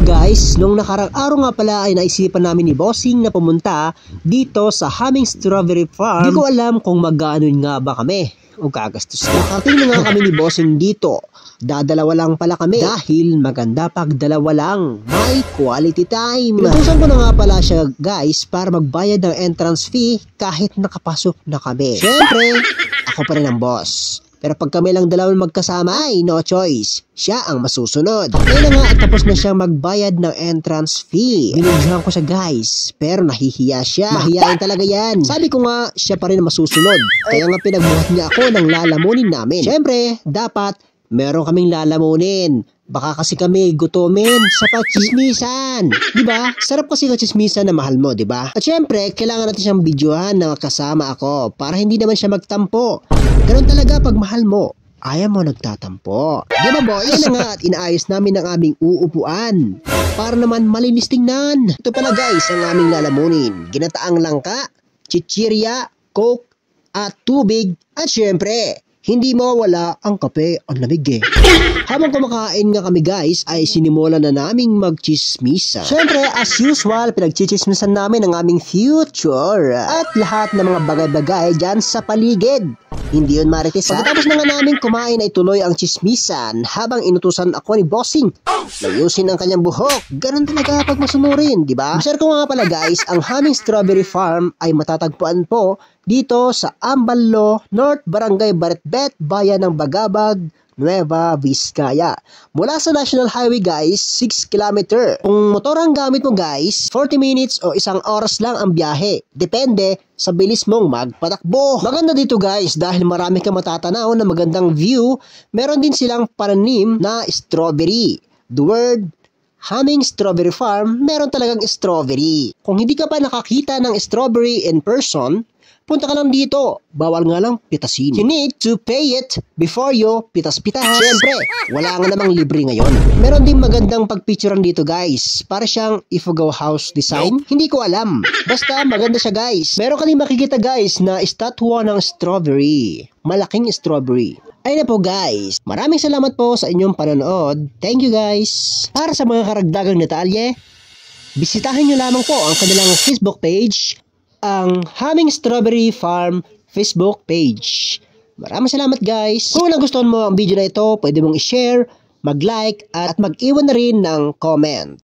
Hello guys, nung nakarang araw nga pala ay naisipan namin ni Bossing na pumunta dito sa Haming Strawberry Farm. Di ko alam kung magkano nga ba kami o gagastos na. Nakating na nga kami ni Bossing dito. Dadalawa lang pala kami dahil maganda pag dalawa lang. May quality time. Inutusan ko na nga pala siya guys para magbayad ng entrance fee kahit nakapasok na kami. Siyempre, ako pa rin ang boss. Pero pag kami lang dalawang magkasama ay no choice. Siya ang masusunod. Kaya na nga at tapos na siyang magbayad ng entrance fee. Binigyan ko siya guys. Pero nahihiya siya. Mahihain talaga yan. Sabi ko nga siya pa rin ang masusunod. Kaya nga pinagbuhat niya ako ng lalamunin namin. Siyempre, dapat meron kaming lalamunin. Baka kasi kami gutomin sa pachismisan. Diba? Sarap kasi kachismisan na mahal mo, diba? At syempre, kailangan natin siyang videohan na kasama ako para hindi naman siya magtampo. Ganun talaga pag mahal mo. Ayaw mo nagtatampo. Diba boys? Yan na nga at inaayos namin ang aming uupuan. Para naman malinis tingnan. Ito pala guys ang aming lalamunin. Ginataang langka, chichirya, coke, at tubig. At syempre, hindi mawala ang kape ang lamig eh. Habang kumakain nga kami guys ay sinimula na naming magchismisa. Siyempre as usual pinagchichismisan namin ang aming future at lahat ng mga bagay-bagay dyan sa paligid. Hindi yun marites ha. Pagkatapos na nga namin kumain ay tuloy ang chismisan habang inutusan ako ni Bossing. Layusin ang kanyang buhok. Ganun talaga pag masunurin, di ba? Share ko nga pala guys, ang Haming Strawberry Farm ay matatagpuan po dito sa Amballo, North Barangay Baretbet, Bayan ng Bagabag, Nueva Vizcaya. Mula sa National Highway guys, 6 km. Kung motor ang gamit mo guys, 40 minutes o 1 oras lang ang biyahe. Depende sa bilis mong magpatakbo. Maganda dito guys dahil marami kang matatanaw na magandang view. Meron din silang pananim na strawberry. The word Haming Strawberry Farm, meron talagang strawberry. Kung hindi ka pa nakakita ng strawberry in person, punta ka lang dito. Bawal nga lang pitasin. You need to pay it before you pitas-pitas. Siyempre, wala nga namang libre ngayon. Meron din magandang pagpicturean dito guys. Para siyang Ifugao House design. Hindi ko alam. Basta maganda siya guys. Meron ka din makikita guys na estatwa ng strawberry. Malaking strawberry. Ayun na po guys. Maraming salamat po sa inyong panonood. Thank you guys. Para sa mga karagdagang detalye, bisitahin nyo lamang po ang kanilang Facebook page, ang Haming Strawberry Farm Facebook page. Maraming salamat guys. Kung nagustuhan mo ang video na ito, pwede mong i-share, mag-like at mag-iwan na rin ng comment.